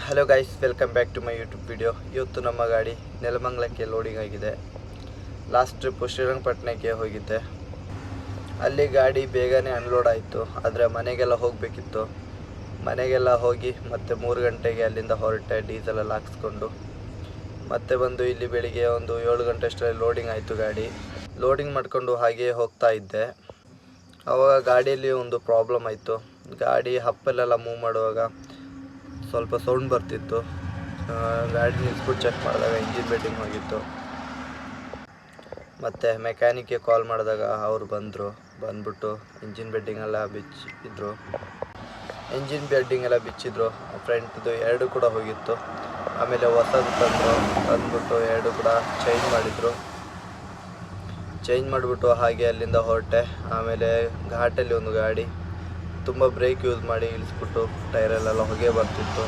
Hello guys, welcome back to my YouTube video. ಇವತ್ತು ನಮ್ಮ ಗಾಡಿ ನೆಲಮಂಗಲಕ್ಕೆ ಲೋಡಿಂಗ್ ಆಗಿದೆ. ಲಾಸ್ಟ್ ಟ್ರಿಪ್ಪು ಶ್ರೀರಂಗಪಟ್ಟಣಕ್ಕೆ ಹೋಗಿದ್ದೆ. ಅಲ್ಲಿ ಗಾಡಿ ಬೇಗನೆ ಅನ್ಲೋಡ್ ಆಯಿತು, ಆದರೆ ಮನೆಗೆಲ್ಲ ಹೋಗಬೇಕಿತ್ತು. ಮನೆಗೆಲ್ಲ ಹೋಗಿ ಮತ್ತೆ 3 ಗಂಟೆಗೆ ಅಲ್ಲಿಂದ ಹೊರಟೆ, ಡೀಸೆಲೆಲ್ಲ ಹಾಕ್ಸ್ಕೊಂಡು. ಮತ್ತೆ ಬಂದು ಇಲ್ಲಿ ಬೆಳಿಗ್ಗೆ ಒಂದು 7 ಗಂಟೆ ಅಷ್ಟರಲ್ಲಿ ಲೋಡಿಂಗ್ ಆಯಿತು ಗಾಡಿ. ಲೋಡಿಂಗ್ ಮಾಡಿಕೊಂಡು ಹಾಗೆಯೇ ಹೋಗ್ತಾ ಇದ್ದೆ. ಆವಾಗ ಗಾಡಿಯಲ್ಲಿ ಒಂದು ಪ್ರಾಬ್ಲಮ್ ಆಯಿತು. ಗಾಡಿ ಹಪ್ಪಲ್ಲೆಲ್ಲ ಮೂವ್ ಮಾಡುವಾಗ ಸ್ವಲ್ಪ ಸೌಂಡ್ ಬರ್ತಿತ್ತು. ಗಾಡಿ ನಿಲ್ಸ್ಬಿಟ್ಟು ಚೆಕ್ ಮಾಡಿದಾಗ ಇಂಜಿನ್ ಬೆಡ್ಡಿಂಗ್ ಹೋಗಿತ್ತು. ಮತ್ತು ಮೆಕ್ಯಾನಿಕ್ಗೆ ಕಾಲ್ ಮಾಡಿದಾಗ ಅವರು ಬಂದ್ಬಿಟ್ಟು ಇಂಜಿನ್ ಬೆಡ್ಡಿಂಗ್ ಎಲ್ಲ ಬಿಚ್ಚಿದ್ರು. ಫ್ರಂಟ್ದು 2 ಕೂಡ ಹೋಗಿತ್ತು. ಆಮೇಲೆ ಹೊಸದು ತಂದ್ಬಿಟ್ಟು 2 ಕೂಡ ಚೇಂಜ್ ಮಾಡಿಬಿಟ್ಟು ಹಾಗೆ ಅಲ್ಲಿಂದ ಹೊರಟೆ. ಆಮೇಲೆ ಘಾಟಲ್ಲಿ ಒಂದು ಗಾಡಿ ತುಂಬ ಬ್ರೇಕ್ ಯೂಸ್ ಮಾಡಿ ಇಳಿಸ್ಬಿಟ್ಟು ಟೈರಲ್ಲೆಲ್ಲ ಹೊಗೆ ಬರ್ತಿತ್ತು.